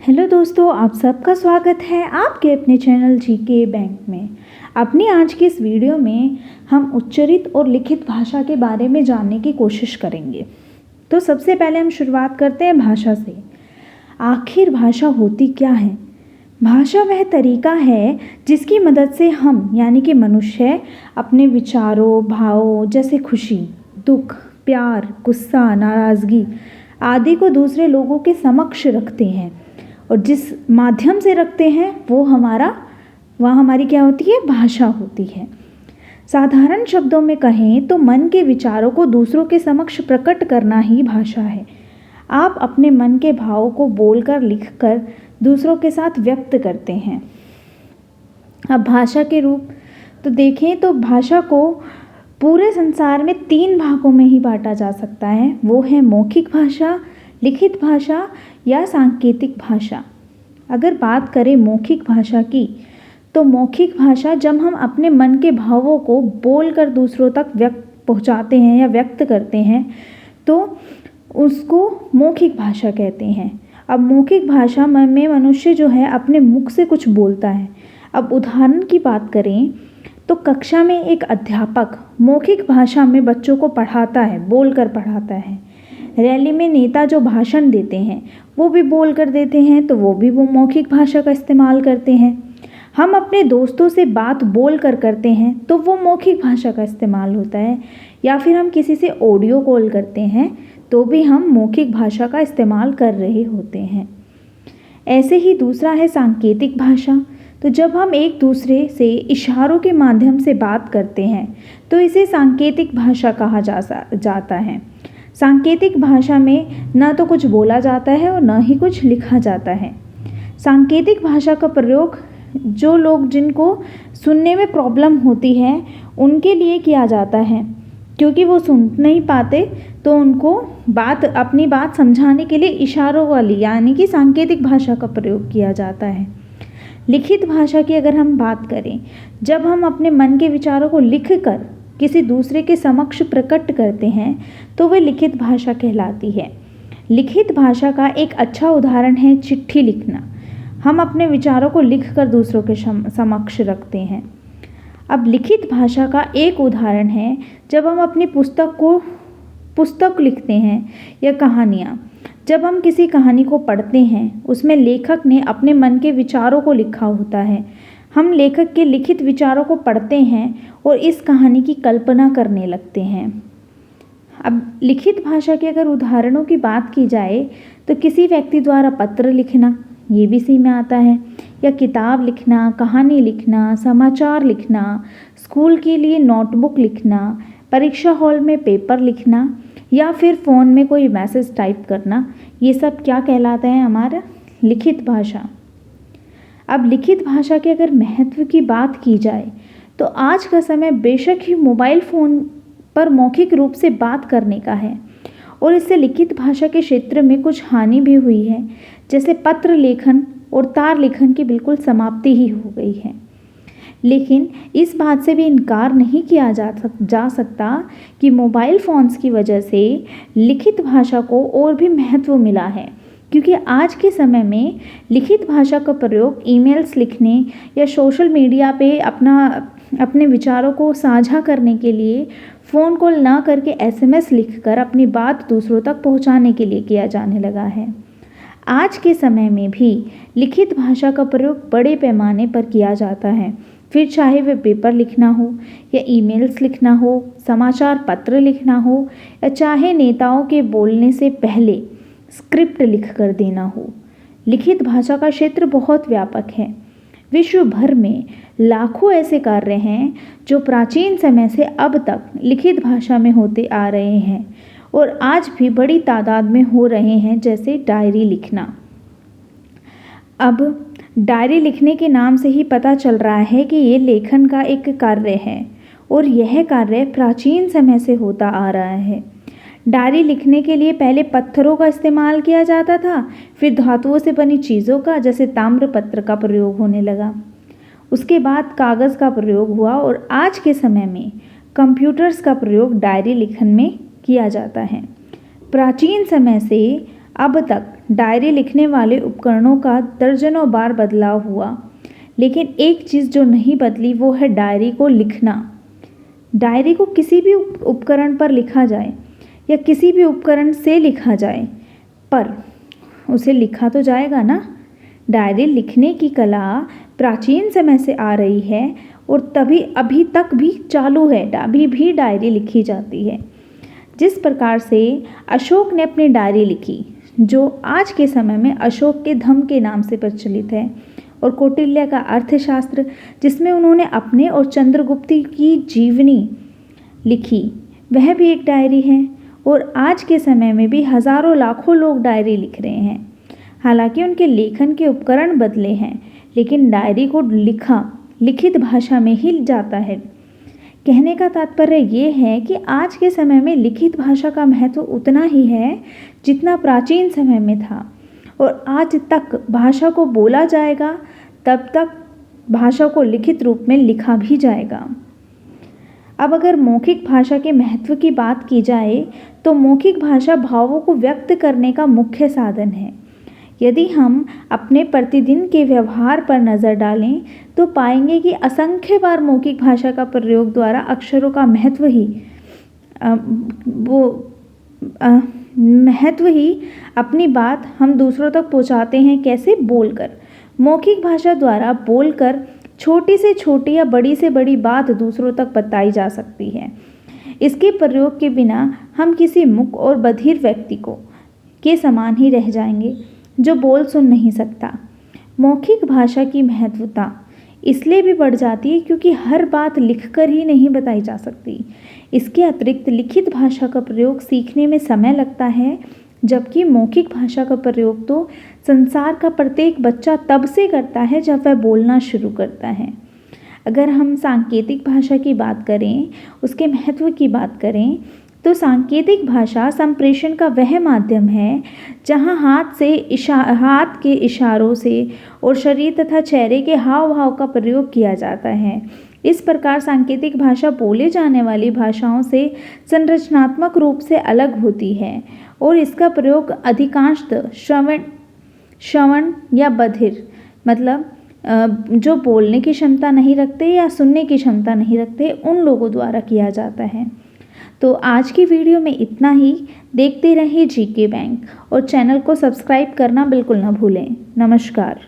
Hello दोस्तों, आप सबका स्वागत है आपके अपने चैनल जीके बैंक में। अपनी आज की इस वीडियो में हम उच्चरित और लिखित भाषा के बारे में जानने की कोशिश करेंगे। तो सबसे पहले हम शुरुआत करते हैं भाषा से। आखिर भाषा होती क्या है? भाषा वह तरीका है जिसकी मदद से हम यानी कि मनुष्य अपने विचारों, भावों जैसे खुशी, दुख, प्यार, गुस्सा, नाराज़गी आदि को दूसरे लोगों के समक्ष रखते हैं। और जिस माध्यम से रखते हैं वह हमारी क्या होती है? भाषा होती है। साधारण शब्दों में कहें तो मन के विचारों को दूसरों के समक्ष प्रकट करना ही भाषा है। आप अपने मन के भावों को बोलकर, लिखकर दूसरों के साथ व्यक्त करते हैं। अब भाषा के रूप तो देखें तो भाषा को पूरे संसार में 3 भागों में ही बांटा जा सकता है। वो है मौखिक भाषा, लिखित भाषा या सांकेतिक भाषा। अगर बात करें मौखिक भाषा की, तो मौखिक भाषा जब हम अपने मन के भावों को बोलकर दूसरों तक पहुंचाते हैं या व्यक्त करते हैं तो उसको मौखिक भाषा कहते हैं। अब मौखिक भाषा में मनुष्य जो है अपने मुख से कुछ बोलता है। अब उदाहरण की बात करें तो कक्षा में एक अध्यापक मौखिक भाषा में बच्चों को पढ़ाता है, बोलकर पढ़ाता है। रैली में नेता जो भाषण देते हैं वो भी बोल कर देते हैं, तो वो मौखिक भाषा का इस्तेमाल करते हैं। हम अपने दोस्तों से बात बोल कर करते हैं तो वो मौखिक भाषा का इस्तेमाल होता है। या फिर हम किसी से ऑडियो कॉल करते हैं तो भी हम मौखिक भाषा का इस्तेमाल कर रहे होते हैं। ऐसे ही दूसरा है सांकेतिक भाषा। तो जब हम एक दूसरे से इशारों के माध्यम से बात करते हैं तो इसे सांकेतिक भाषा कहा जाता है। सांकेतिक भाषा में न तो कुछ बोला जाता है और न ही कुछ लिखा जाता है। सांकेतिक भाषा का प्रयोग जो लोग जिनको सुनने में प्रॉब्लम होती है उनके लिए किया जाता है, क्योंकि वो सुन नहीं पाते तो उनको अपनी बात समझाने के लिए इशारों वाली यानी कि सांकेतिक भाषा का प्रयोग किया जाता है। लिखित भाषा की अगर हम बात करें, जब हम अपने मन के विचारों को लिखकर किसी दूसरे के समक्ष प्रकट करते हैं तो वह लिखित भाषा कहलाती है। लिखित भाषा का एक अच्छा उदाहरण है चिट्ठी लिखना। हम अपने विचारों को लिखकर दूसरों के समक्ष रखते हैं। अब लिखित भाषा का एक उदाहरण है जब हम अपनी पुस्तक लिखते हैं या कहानियाँ। जब हम किसी कहानी को पढ़ते हैं उसमें लेखक ने अपने मन के विचारों को लिखा होता है। हम लेखक के लिखित विचारों को पढ़ते हैं और इस कहानी की कल्पना करने लगते हैं। अब लिखित भाषा के अगर उदाहरणों की बात की जाए तो किसी व्यक्ति द्वारा पत्र लिखना, ये भी इसी में आता है, या किताब लिखना, कहानी लिखना, समाचार लिखना, स्कूल के लिए नोटबुक लिखना, परीक्षा हॉल में पेपर लिखना या फिर फ़ोन में कोई मैसेज टाइप करना, ये सब क्या कहलाता है? हमारा लिखित भाषा। अब लिखित भाषा के अगर महत्व की बात की जाए तो आज का समय बेशक ही मोबाइल फ़ोन पर मौखिक रूप से बात करने का है और इससे लिखित भाषा के क्षेत्र में कुछ हानि भी हुई है, जैसे पत्र लेखन और तार लेखन की बिल्कुल समाप्ति ही हो गई है। लेकिन इस बात से भी इनकार नहीं किया जा सकता कि मोबाइल फ़ोन्स की वजह से लिखित भाषा को और भी महत्व मिला है, क्योंकि आज के समय में लिखित भाषा का प्रयोग ईमेल्स लिखने या सोशल मीडिया पे अपने विचारों को साझा करने के लिए फ़ोन कॉल ना करके एसएमएस लिखकर अपनी बात दूसरों तक पहुंचाने के लिए किया जाने लगा है। आज के समय में भी लिखित भाषा का प्रयोग बड़े पैमाने पर किया जाता है, फिर चाहे वह पेपर लिखना हो या ईमेल्स लिखना हो, समाचार पत्र लिखना हो या चाहे नेताओं के बोलने से पहले स्क्रिप्ट लिख कर देना हो। लिखित भाषा का क्षेत्र बहुत व्यापक है। विश्व भर में लाखों ऐसे कार्य हैं जो प्राचीन समय से अब तक लिखित भाषा में होते आ रहे हैं और आज भी बड़ी तादाद में हो रहे हैं, जैसे डायरी लिखना। अब डायरी लिखने के नाम से ही पता चल रहा है कि ये लेखन का एक कार्य है और यह कार्य प्राचीन समय से होता आ रहा है। डायरी लिखने के लिए पहले पत्थरों का इस्तेमाल किया जाता था, फिर धातुओं से बनी चीज़ों का जैसे ताम्रपत्र का प्रयोग होने लगा। उसके बाद कागज़ का प्रयोग हुआ और आज के समय में कंप्यूटर्स का प्रयोग डायरी लिखन में किया जाता है। प्राचीन समय से अब तक डायरी लिखने वाले उपकरणों का दर्जनों बार बदलाव हुआ, लेकिन एक चीज़ जो नहीं बदली वो है डायरी को लिखना। डायरी को किसी भी उपकरण पर लिखा जाए या किसी भी उपकरण से लिखा जाए, पर उसे लिखा तो जाएगा ना। डायरी लिखने की कला प्राचीन समय से आ रही है और तभी अभी तक भी चालू है। अभी भी डायरी लिखी जाती है। जिस प्रकार से अशोक ने अपनी डायरी लिखी, जो आज के समय में अशोक के धम्म के नाम से प्रचलित है, और कौटिल्य का अर्थशास्त्र, जिसमें उन्होंने अपने और चंद्रगुप्त की जीवनी लिखी, वह भी एक डायरी है। और आज के समय में भी हज़ारों लाखों लोग डायरी लिख रहे हैं। हालांकि उनके लेखन के उपकरण बदले हैं, लेकिन डायरी को लिखित भाषा में ही जाता है। कहने का तात्पर्य ये है कि आज के समय में लिखित भाषा का महत्व उतना ही है जितना प्राचीन समय में था, और आज तक भाषा को बोला जाएगा, तब तक भाषा को लिखित रूप में लिखा भी जाएगा। अब अगर मौखिक भाषा के महत्व की बात की जाए तो मौखिक भाषा भावों को व्यक्त करने का मुख्य साधन है। यदि हम अपने प्रतिदिन के व्यवहार पर नज़र डालें तो पाएंगे कि असंख्य बार मौखिक भाषा का प्रयोग द्वारा अक्षरों का महत्व ही अपनी बात हम दूसरों तक पहुंचाते हैं। कैसे? बोलकर। मौखिक भाषा द्वारा बोलकर छोटी से छोटी या बड़ी से बड़ी बात दूसरों तक बताई जा सकती है। इसके प्रयोग के बिना हम किसी मूक और बधिर व्यक्ति के समान ही रह जाएंगे, जो बोल सुन नहीं सकता। मौखिक भाषा की महत्वता इसलिए भी बढ़ जाती है क्योंकि हर बात लिखकर ही नहीं बताई जा सकती। इसके अतिरिक्त लिखित भाषा का प्रयोग सीखने में समय लगता है, जबकि मौखिक भाषा का प्रयोग तो संसार का प्रत्येक बच्चा तब से करता है जब वह बोलना शुरू करता है। अगर हम सांकेतिक भाषा की बात करें, उसके महत्व की बात करें, तो सांकेतिक भाषा संप्रेषण का वह माध्यम है जहां हाथ के इशारों से और शरीर तथा चेहरे के हाव भाव का प्रयोग किया जाता है। इस प्रकार सांकेतिक भाषा बोले जाने वाली भाषाओं से संरचनात्मक रूप से अलग होती है और इसका प्रयोग अधिकांशतः श्रवण या बधिर, मतलब जो बोलने की क्षमता नहीं रखते या सुनने की क्षमता नहीं रखते, उन लोगों द्वारा किया जाता है। तो आज की वीडियो में इतना ही। देखते रहिए जीके बैंक और चैनल को सब्सक्राइब करना बिल्कुल ना भूलें। नमस्कार।